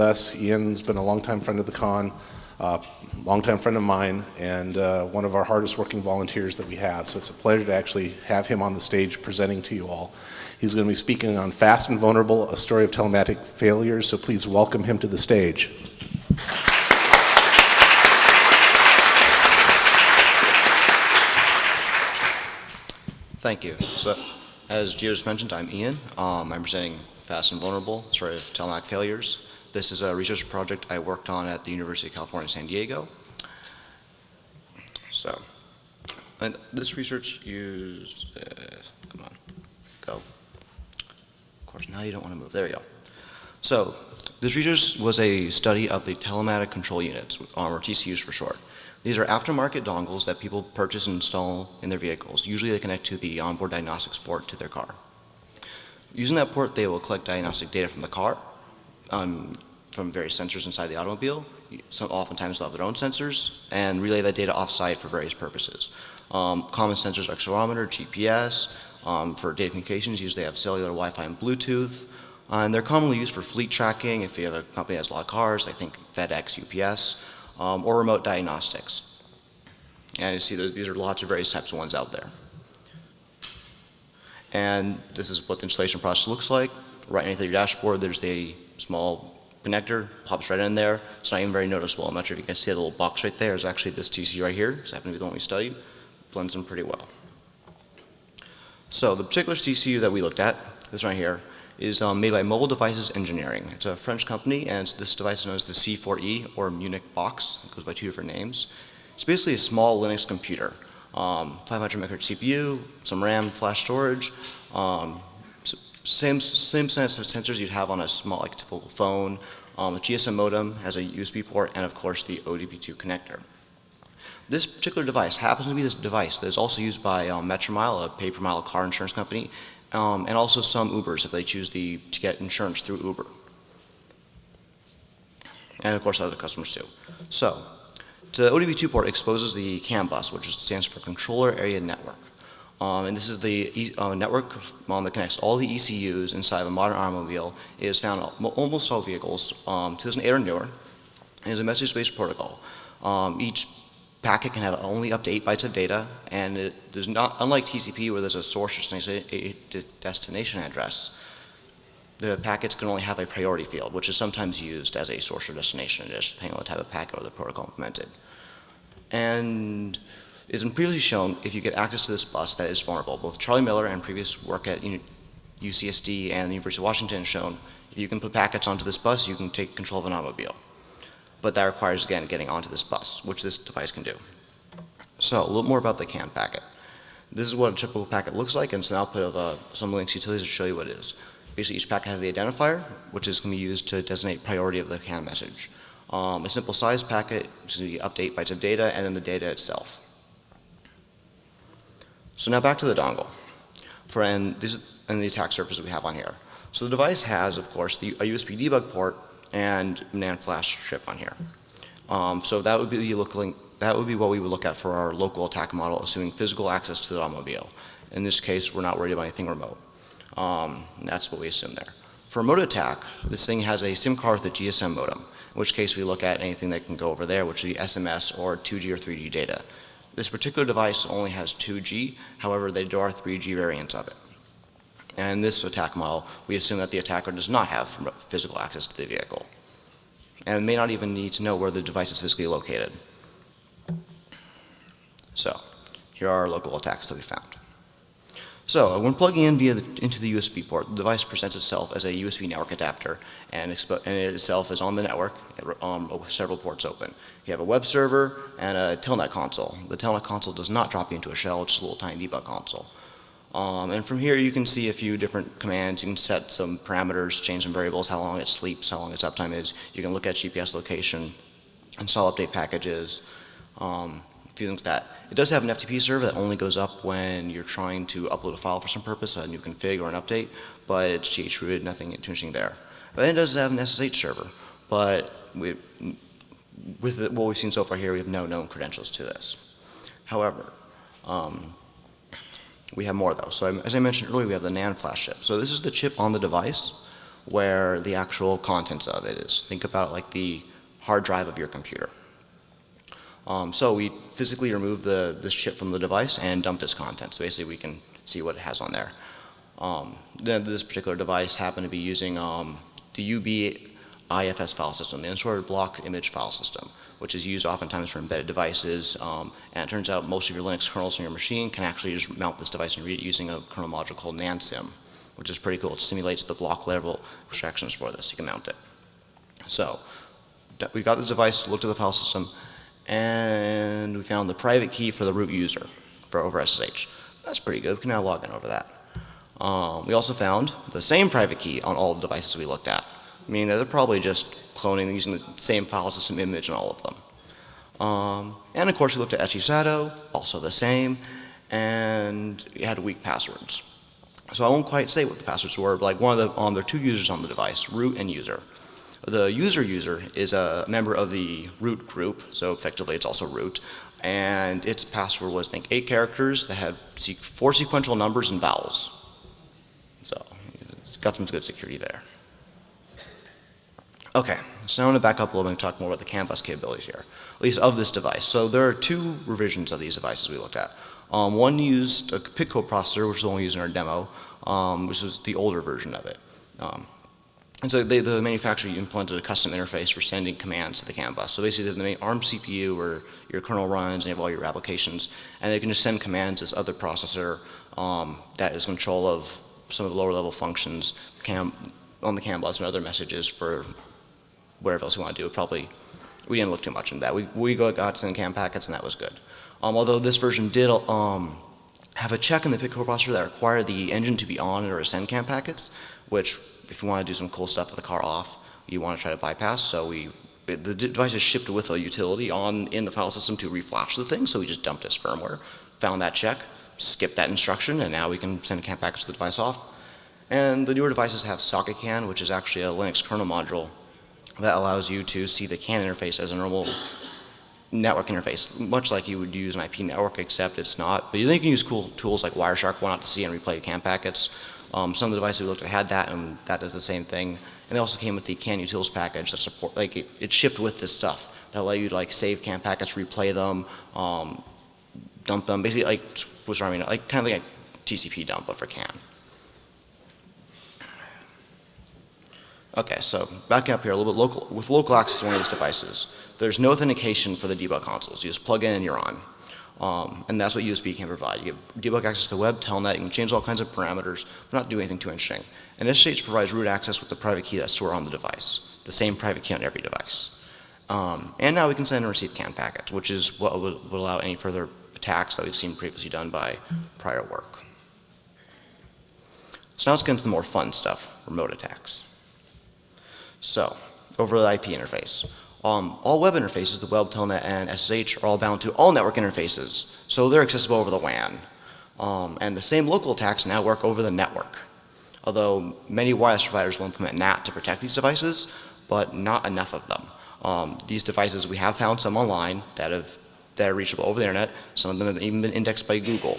us. Ian's been a longtime friend of the con, longtime friend of mine, and one of our hardest working volunteers that we have. So it's a pleasure to actually have him on the stage presenting to you all. He's going to be speaking on Fast and Vulnerable, a story of telematic failures, so please welcome him to the stage. Thank you. So, as Gio just mentioned, I'm Ian. I'm presenting Fast and Vulnerable, a story of telematic failures. This is a research project I worked on at the University of California, San Diego. So, and this research used, come on, go. Of course, now you don't want to move. There we go. So, this research was a study of the telematic control units, or TCUs for short. These are aftermarket dongles that people purchase and install in their vehicles. Usually they connect to the onboard diagnostics port to their car. Using that port, they will collect diagnostic data from the car, from various sensors inside the automobile. Oftentimes they'll have their own sensors, and relay that data off-site for various purposes. Common sensors are accelerometer, GPS. For data communications, usually they have cellular, Wi-Fi, and Bluetooth. And they're commonly used for fleet tracking. If you have a company that has a lot of cars, I think FedEx, UPS, or remote diagnostics. And you see these are lots of various types of ones out there. And this is what the installation process looks like. Right underneath your dashboard, there's a small connector, pops right in there. It's not even very noticeable. I'm not sure if you can see the little box right there. It's actually this TCU right here. It's happened to be the one we studied. Blends in pretty well. So the particular TCU that we looked at, this right here, is made by Mobile Devices Engineering. It's a French company, and this device is known as the C4E, or Munich box. It goes by two different names. It's basically a small Linux computer. 500 MHz CPU, some RAM, flash storage, same set of sensors you'd have on a small, like typical phone. A GSM modem has a USB port, and of course the ODP2 connector. This particular device happens to be this device that is also used by Metromile, a pay-per-mile car insurance company, and also some Ubers if they choose to get insurance through Uber. And of course other customers too. So, the ODP2 port exposes the CAN bus, which stands for Controller Area Network. And this is the network that connects all the ECUs inside of a modern automobile. It is found on almost all vehicles, 2008 or newer. It is a message-based protocol. Each packet can have only up to 8 bytes of data, and it does not, unlike TCP where there's a source destination address, the packets can only have a priority field, which is sometimes used as a source or destination, just depending on the type of packet or the protocol implemented. And it's been previously shown if you get access to this bus that is vulnerable. Both Charlie Miller and previous work at UCSD and the University of Washington has shown if you can put packets onto this bus, you can take control of an automobile. But that requires, again, getting onto this bus, which this device can do. So, a little more about the CAN packet. This is what a typical packet looks like, and it's an output of some Linux utilities to show you what it is. Basically, each packet has the identifier, which is going to be used to designate priority of the CAN message. A simple size packet is going to be up to 8 bytes of data, and then the data itself. So now back to the dongle, and the attack surface that we have on here. So the device has, of course, a USB debug port and NAND flash chip on here. So that would be what we would look at for our local attack model, assuming physical access to the automobile. In this case, we're not worried about anything remote. That's what we assume there. For a remote attack, this thing has a SIM card with a GSM modem, in which case we look at anything that can go over there, which would be SMS or 2G or 3G data. This particular device only has 2G, however, there are 3G variants of it. And in this attack model, we assume that the attacker does not have physical access to the vehicle, and may not even need to know where the device is physically located. So, here are our local attacks that we found. So, when plugging in into the USB port, the device presents itself as a USB network adapter, and it itself is on the network with several ports open. You have a web server and a telnet console. The telnet console does not drop you into a shell, it's just a little tiny debug console. And from here you can see a few different commands. You can set some parameters, change some variables, how long it sleeps, how long its uptime is. You can look at GPS location, install update packages, a few things like that. It does have an FTP server that only goes up when you're trying to upload a file for some purpose, a new config or an update, but it's GH rooted, nothing too interesting there. But then it does have an SSH server, but with what we've seen so far here, we have no known credentials to this. However, we have more though. So as I mentioned earlier, we have the NAND flash chip. So this is the chip on the device. where the actual contents of it is. Think about it like the hard drive of your computer. So we physically remove this chip from the device and dump its contents. So basically we can see what it has on there. Then this particular device happened to be using the UBIFS file system, the unsorted block image file system, which is used oftentimes for embedded devices. And it turns out most of your Linux kernels in your machine can actually just mount this device and read it using a kernel module called NAND Sim, which is pretty cool. It simulates the block level abstractions for this. You can mount it. So we got this device, looked at the file system, and we found the private key for the root user for over SSH. That's pretty good. We can now log in over that. We also found the same private key on all the devices we looked at, meaning that they're probably just cloning using the same file system image in all of them. And of course we looked at etchy-shadow, also the same, and we had weak passwords. So I won't quite say what the passwords were, but like there are two users on the device, root and user. The user is a member of the root group, so effectively it's also root, and its password was, I think, 8 characters that had 4 sequential numbers and vowels. So it's got some good security there. Okay, so I'm going to back up a little bit and talk more about the CAN bus capabilities here, at least of this device. So there are 2 revisions of these devices we looked at. One used a PIC code processor, which is the one we used in our demo, which was the older version of it. And so the manufacturer implemented a custom interface for sending commands to the CAN bus. So basically the main ARM CPU where your kernel runs and you have all your applications, and they can just send commands to this other processor that is in control of some of the lower level functions on the CAN bus and other messages for whatever else we want to do. We didn't look too much into that. We got to send CAN packets and that was good. Although this version did have a check in the PIC code processor that required the engine to be on in order to send CAN packets, which if you want to do some cool stuff with the car off, you want to try to bypass. So the device is shipped with a utility in the file system to reflash the thing, so we just dumped its firmware, found that check, skipped that instruction, and now we can send CAN packets to the device off. And the newer devices have Socket CAN, which is actually a Linux kernel module that allows you to see the CAN interface as a normal network interface, much like you would use an IP network, except it's not. But then you can use cool tools like Wireshark, to see and replay CAN packets. Some of the devices we looked at had that, and that does the same thing. And they also came with the CAN utils package that support, it shipped with this stuff that allow you to save CAN packets, replay them, dump them, basically kind of like a TCP dump, but for CAN. Okay, so backing up here a little bit, with local access to one of these devices, there's no authentication for the debug consoles. You just plug in and you're on. And that's what USB can provide. You get debug access to web, telnet, you can change all kinds of parameters, but not do anything too interesting. And SSH provides root access with the private key that's stored on the device, the same private key on every device. And now we can send and receive CAN packets, which is what would allow any further attacks that we've seen previously done by prior work. So now let's get into the more fun stuff, remote attacks. So, over the IP interface. All web interfaces, the web, telnet, and SSH are all bound to all network interfaces, so they're accessible over the WAN. And the same local attacks now work over the network. Although many wireless providers will implement NAT to protect these devices, but not enough of them. These devices, we have found some online that are reachable over the internet. Some of them have even been indexed by Google.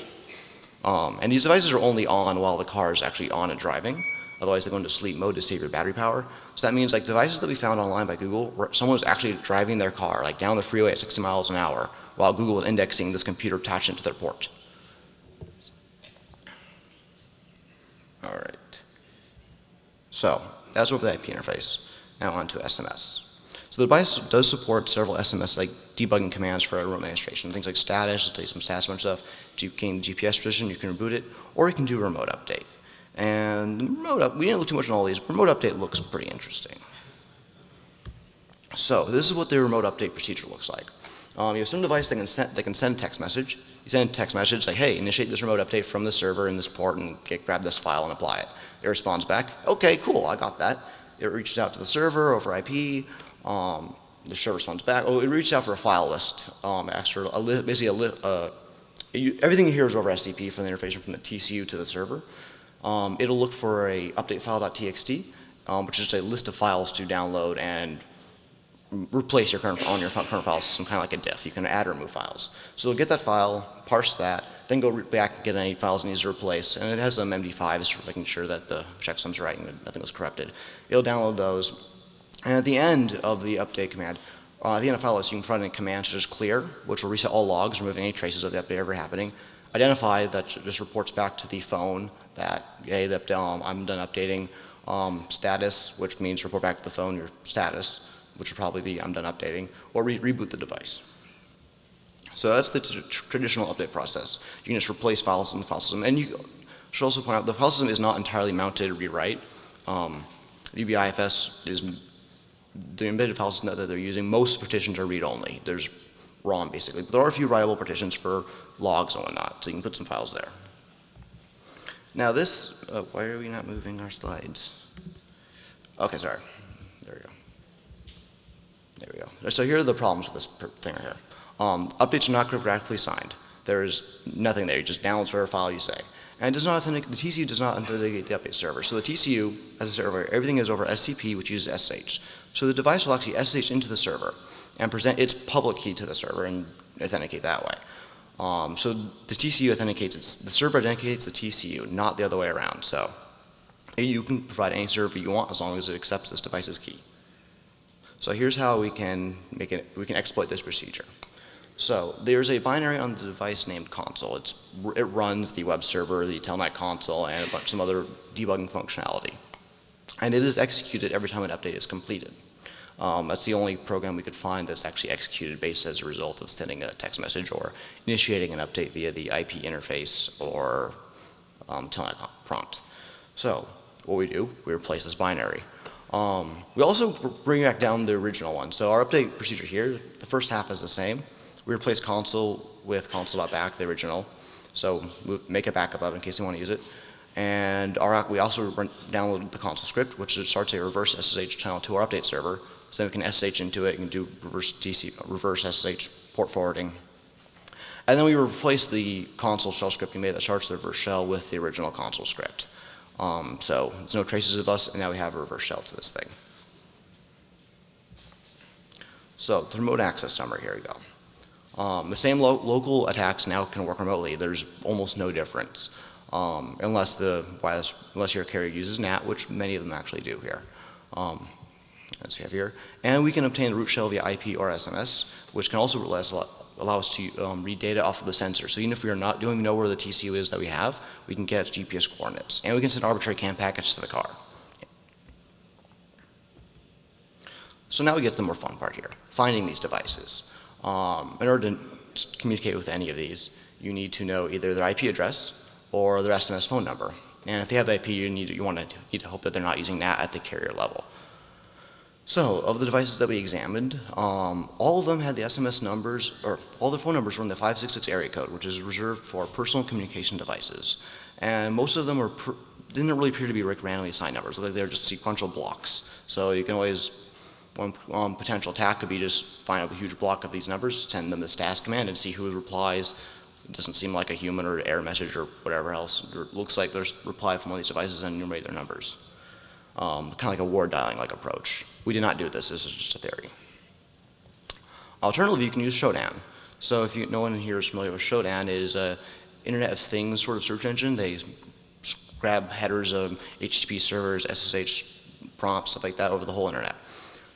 And these devices are only on while the car is actually on and driving. Otherwise, they go into sleep mode to save your battery power. So that means devices that we found online by Google, where someone was actually driving their car down the freeway at 60 miles an hour while Google was indexing this computer attached into their port. All right. So that's over the IP interface. Now on to SMS. So the device does support several SMS debugging commands for remote administration. Things like status, it'll tell you some status bunch of stuff. You gain GPS position, you can reboot it, or you can do a remote update. And we didn't look too much on all these, but remote update looks pretty interesting. So this is what the remote update procedure looks like. You have some device that can send a text message. You send a text message like, hey, initiate this remote update from the server in this port and grab this file and apply it. It responds back, okay, cool, I got that. It reaches out to the server over IP. The server responds back. Oh, it reaches out for a file list. Everything here is over SCP from the interface from the TCU to the server. It'll look for a update file.txt, which is just a list of files to download and replace your current file system, kind of like a diff. You can add or remove files. So it'll get that file, parse that, then go back and get any files it needs to replace. And it has some MD5s for making sure that the checksums are right and that nothing was corrupted. It'll download those. And at the end of the update command, at the end of file list, you can run a command to just clear, which will reset all logs, removing any traces of the update ever happening. Identify, that just reports back to the phone that, hey, I'm done updating. Status, which means report back to the phone your status, which would probably be I'm done updating, or reboot the device. So that's the traditional update process. You can just replace files in the file system. And you should also point out the file system is not entirely mounted to rewrite. UBIFS is the embedded file system that they're using. Most partitions are read-only. There's ROM, basically. But there are a few writable partitions for logs and whatnot, so you can put some files there. Now this, why are we not moving our slides? Okay, sorry. There we go. There we go. So here are the problems with this thing right here. Updates are not cryptographically signed. There's nothing there. You just download whatever file you say. And it does not authenticate, the TCU does not authenticate the update server. So the TCU, as a server, everything is over SCP, which uses SSH. So the device will actually SSH into the server and present its public key to the server and authenticate that way. So the TCU authenticates, the server authenticates the TCU, not the other way around. So you can provide any server you want as long as it accepts this device's key. So here's how we can exploit this procedure. So there's a binary on the device named console. It runs the web server, the Telematic console, and some other debugging functionality. And it is executed every time an update is completed. That's the only program we could find that's actually executed based as a result of sending a text message or initiating an update via the IP interface or Telematic prompt. So what we do, we replace this binary. We also bring back down the original one. So our update procedure here, the first half is the same. We replace console with console.back, the original. So we make a backup of it in case you want to use it. And we also download the console script, which starts a reverse SSH channel to our update server. So then we can SSH into it and do reverse SSH port forwarding. And then we replace the console shell script we made that starts the reverse shell with the original console script. So there's no traces of us, and now we have a reverse shell to this thing. So the remote access summary, here we go. The same local attacks now can work remotely. There's almost no difference, unless your carrier uses NAT, which many of them actually do here. As we have here. And we can obtain the root shell via IP or SMS, which can also allow us to read data off of the sensor. So even if we are not doing know where the TCU is that we have, we can get GPS coordinates. And we can send arbitrary CAN packets to the car. So now we get to the more fun part here, finding these devices. In order to communicate with any of these, you need to know either their IP address or their SMS phone number. And if they have the IP, you need to hope that they're not using NAT at the carrier level. So, of the devices that we examined, all of them had the SMS numbers, or all the phone numbers were in the 566 area code, which is reserved for personal communication devices. And most of them didn't really appear to be randomly assigned numbers. Like they were just sequential blocks. So you can always, one potential attack could be just find out a huge block of these numbers, send them the status command, and see who replies. It doesn't seem like a human or an error message or whatever else. It looks like there's reply from one of these devices and enumerate their numbers. Kind of like a ward dialing like approach. We did not do this is just a theory. Alternatively, you can use Shodan. So if no one here is familiar with Shodan, it is an Internet of Things sort of search engine. They grab headers of HTTP servers, SSH prompts, stuff like that over the whole internet.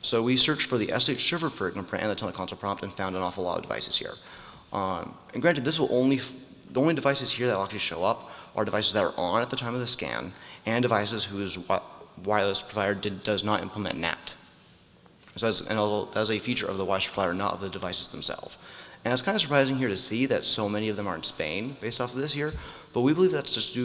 So we searched for the SSH server fingerprint and the teleconsole prompt and found an awful lot of devices here. And granted, the only devices here that will actually show up are devices that are on at the time of the scan and devices whose wireless provider does not implement NAT. So that's a feature of the wireless provider, not of the devices themselves. And it's kind of surprising here to see that so many of them are in Spain based off of this here, but we believe that's just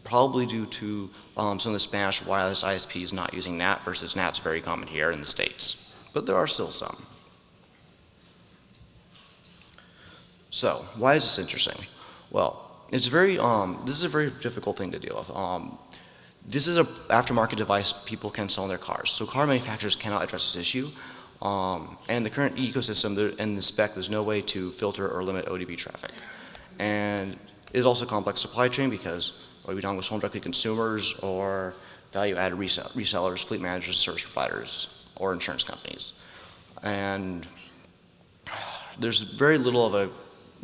probably due to some of the Spanish wireless ISPs not using NAT versus NAT's very common here in the States. But there are still some. So why is this interesting? Well, this is a very difficult thing to deal with. This is an aftermarket device people can sell in their cars. So car manufacturers cannot address this issue. And the current ecosystem and the spec, there's no way to filter or limit ODB traffic. And it is also a complex supply chain because ODB dongles sold directly to consumers or value-added resellers, fleet managers, service providers, or insurance companies. And there's very little of a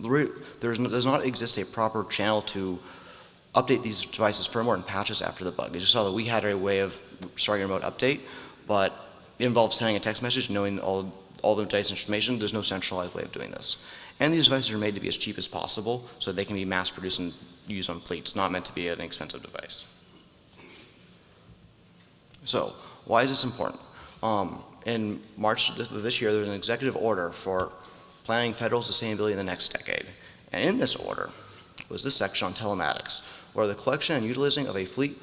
does not exist a proper channel to update these devices firmware and patches after the bug. You just saw that we had a way of starting a remote update, but it involves sending a text message, knowing all the device information. There's no centralized way of doing this. And these devices are made to be as cheap as possible so they can be mass produced and used on fleets, not meant to be an expensive device. So, why is this important? In March of this year, there was an executive order for planning federal sustainability in the next decade. And in this order was this section on telematics, where the collection and utilizing of a fleet,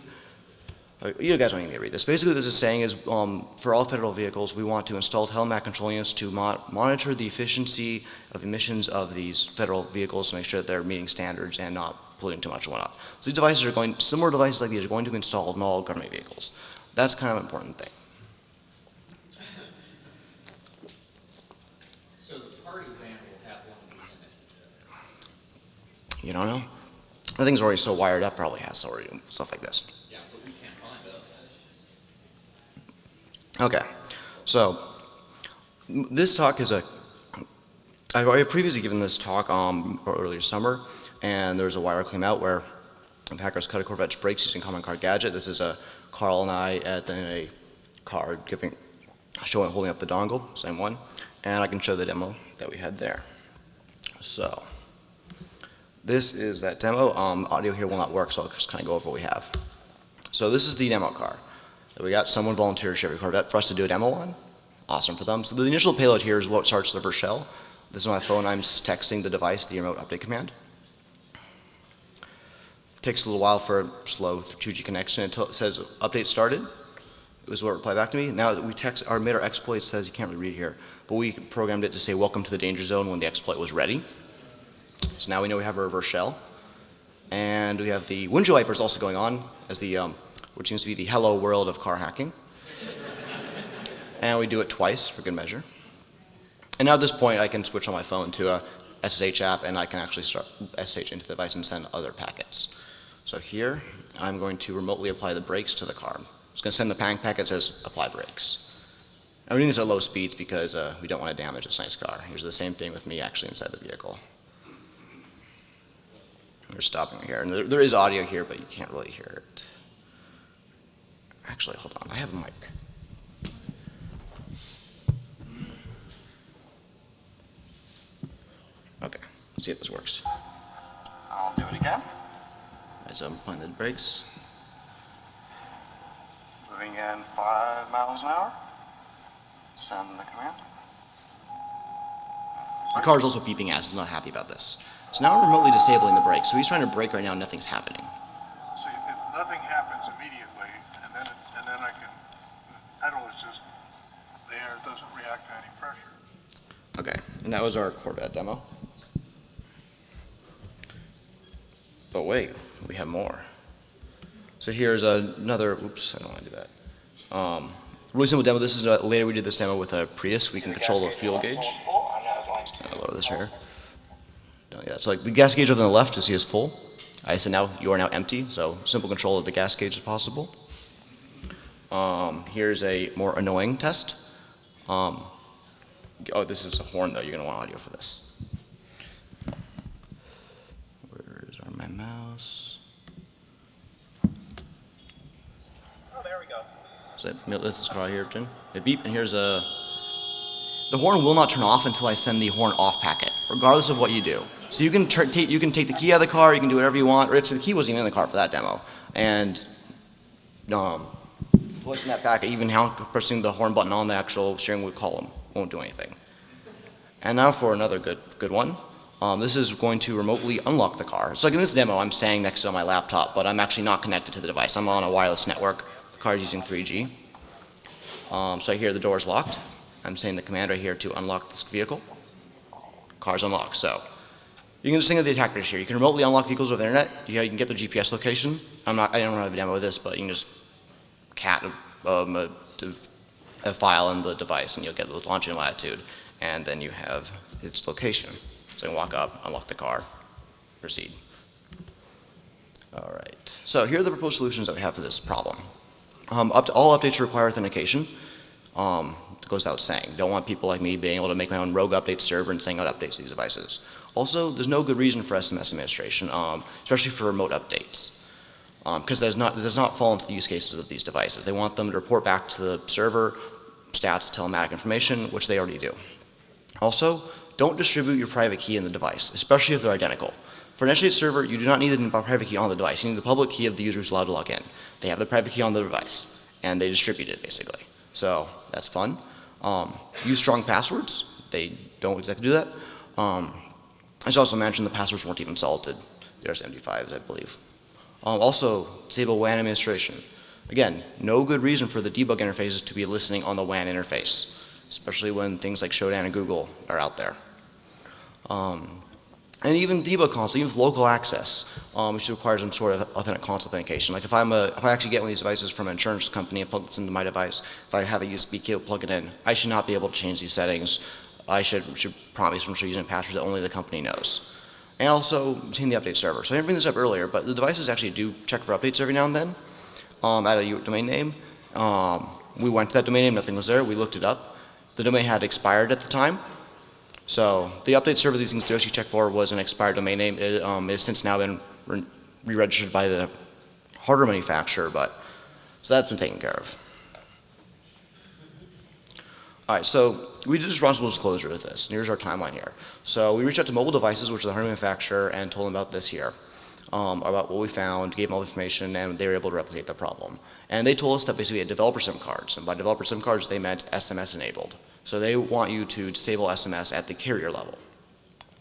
you guys don't need me to read this. Basically what this is saying is for all federal vehicles, we want to install telematic control units to monitor the efficiency of emissions of these federal vehicles to make sure that they're meeting standards and not polluting too much and whatnot. So these devices are going, similar devices like these are going to be installed in all government vehicles. That's kind of an important thing. So the party van will have one of these in it? You don't know? The thing's already so wired up, probably has already stuff like this. Yeah, but we can't find those. Okay, so this talk is I've previously given this talk earlier summer, and there's a wire came out where hackers cut a Corvette's brakes using common car gadget. This is Carl and I in a car holding up the dongle, same one, and I can show the demo that we had there. So this is that demo. Audio here will not work, so I'll just kind of go over what we have. So this is the demo car that we got. Someone volunteered to Chevy Corvette for us to do a demo on. Awesome for them. So the initial payload here is what starts the reverse shell. This is my phone. I'm just texting the device the remote update command. It takes a little while for a slow 2G connection until it says update started. It was what replied back to me. Now that we made our exploit, says you can't really read here, but we programmed it to say welcome to the danger zone when the exploit was ready. So now we know we have a reverse shell. And we have the windshield wipers also going on as the, which seems to be the hello world of car hacking. And we do it twice for good measure. And now at this point, I can switch on my phone to a SSH app, and I can actually start SSH into the device and send other packets. So here, I'm going to remotely apply the brakes to the car. I'm just going to send the packet that says apply brakes. I'm doing this at low speeds because we don't want to damage this nice car. Here's the same thing with me actually inside the vehicle. We're stopping here, and there is audio here, but you can't really hear it. Actually, hold on, I have a mic. Okay, let's see if this works. I'll do it again. As I'm applying the brakes. Moving in 5 miles an hour. Send the command. The car is also beeping as he's not happy about this. So now we're remotely disabling the brakes. So he's trying to brake right now and nothing's happening. So if nothing happens immediately, and then I can, the pedal is just there, it doesn't react to any pressure. Okay, and that was our Corvette demo. But wait, we have more. So here's another, oops, I don't want to do that. Really simple demo. This is later we did this demo with a Prius. We can control the fuel gauge. I'll lower this here. Yeah, so like the gas gauge over on the left, you see is full. I said now you are now empty, so simple control of the gas gauge is possible. Here's a more annoying test. Oh, this is a horn though. You're gonna want audio for this. Where's my mouse? Oh, there we go. So this is right here, Jim. A beep, and here's a. The horn will not turn off until I send the horn off packet, regardless of what you do. So you can take the key out of the car, you can do whatever you want. Or actually, the key wasn't even in the car for that demo. And placing that packet, even pressing the horn button on the actual steering wheel column won't do anything. And now for another good one. This is going to remotely unlock the car. So like in this demo, I'm standing next to it on my laptop, but I'm actually not connected to the device. I'm on a wireless network. The car is using 3G. So I hear the door is locked. I'm saying the command right here to unlock this vehicle. Car's unlocked. So you can just think of the attackers here. You can remotely unlock vehicles over the internet. You can get the GPS location. I don't have a demo of this, but you can just cat a file in the device, and you'll get the launching latitude, and then you have its location. So you can walk up, unlock the car, proceed. All right. So here are the proposed solutions that we have for this problem. All updates require authentication. goes without saying. Don't want people like me being able to make my own rogue update server and sending out updates to these devices. Also, there's no good reason for SMS administration, especially for remote updates, because it does not fall into the use cases of these devices. They want them to report back to the server stats, telematic information, which they already do. Also, don't distribute your private key in the device, especially if they're identical. For an HVAC server, you do not need the private key on the device. You need the public key of the user who's allowed to log in. They have the private key on the device, and they distribute it, basically. So that's fun. Use strong passwords. They don't exactly do that. I should also mention the passwords weren't even salted. There's MD5s, I believe. Also, disable WAN administration. Again, no good reason for the debug interfaces to be listening on the WAN interface, especially when things like Shodan and Google are out there. And even debug console, even with local access, which requires some sort of authentic console authentication. Like if I actually get one of these devices from an insurance company and plug this into my device, if I have a USB cable plug it in, I should not be able to change these settings. I should probably be using passwords that only the company knows. And also maintain the update server. So I didn't bring this up earlier, but the devices actually do check for updates every now and then at a domain name. We went to that domain name, nothing was there. We looked it up. The domain had expired at the time. So the update server these things do actually check for was an expired domain name. It has since now been re-registered by the hardware manufacturer, so that's been taken care of. All right, so we did responsible disclosure with this, and here's our timeline here. So we reached out to mobile devices, which is the hardware manufacturer, and told them about this here, about what we found, gave them all the information, and they were able to replicate the problem. And they told us that basically we had developer SIM cards, and by developer SIM cards, they meant SMS enabled. So they want you to disable SMS at the carrier level.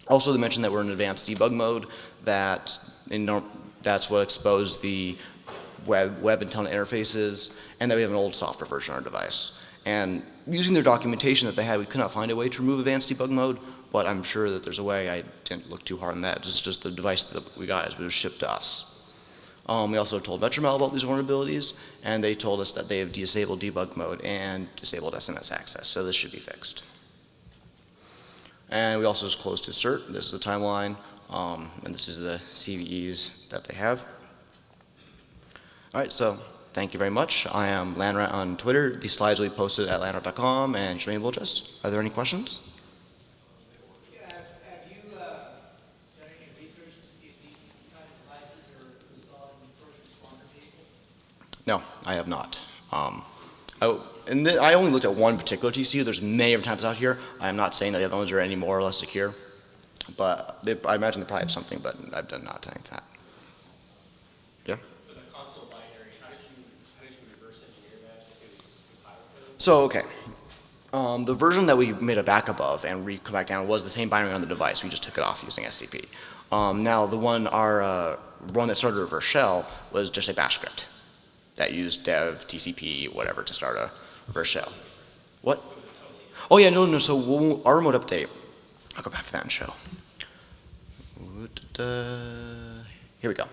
Also, they mentioned that we're in advanced debug mode, that's what exposed the web and telnet interfaces, and that we have an old software version on our device. And using their documentation that they had, we could not find a way to remove advanced debug mode, but I'm sure that there's a way. I didn't look too hard on that. It's just the device that we got as it was shipped to us. We also told Metromel about these vulnerabilities, and they told us that they have disabled debug mode and disabled SMS access, so this should be fixed. And we also just closed to CERT. This is the timeline, and this is the CVEs that they have. All right, so thank you very much. I am Landrat on Twitter. These slides will be posted at landrat.com and Shemaine Wilchest. Are there any questions? Yeah, have you done any research to see if these kind of devices are installed in first responder vehicles? No, I have not. I only looked at one particular TCU. There's many different types out here. I'm not saying that the other ones are any more or less secure, but I imagine they probably have something, but I've done not done that. Yeah? For the console binary, how did you reverse engineer that if it was compiled code? So, okay. The version that we made a backup of and come back down was the same binary on the device. We just took it off using SCP. Now, the one that started reverse shell was just a bash script that used dev, TCP, whatever to start a reverse shell. What? Oh yeah, no. So our remote update. I'll go back to that and show. Here we go.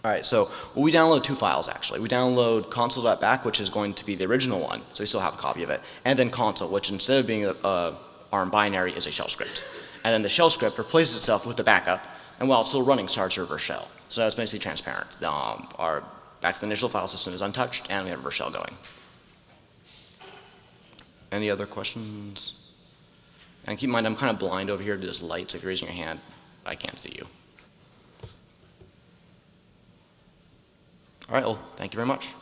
All right, so we download two files actually. We download console.back, which is going to be the original one, so we still have a copy of it, and then console, which instead of being a ARM binary is a shell script. And then the shell script replaces itself with the backup, and while it's still running, starts a reverse shell. So that's basically transparent. Our back to the initial file system is untouched, and we have a reverse shell going. Any other questions? And keep in mind, I'm kind of blind over here to this light, so if you're raising your hand, I can't see you. All right, well, thank you very much.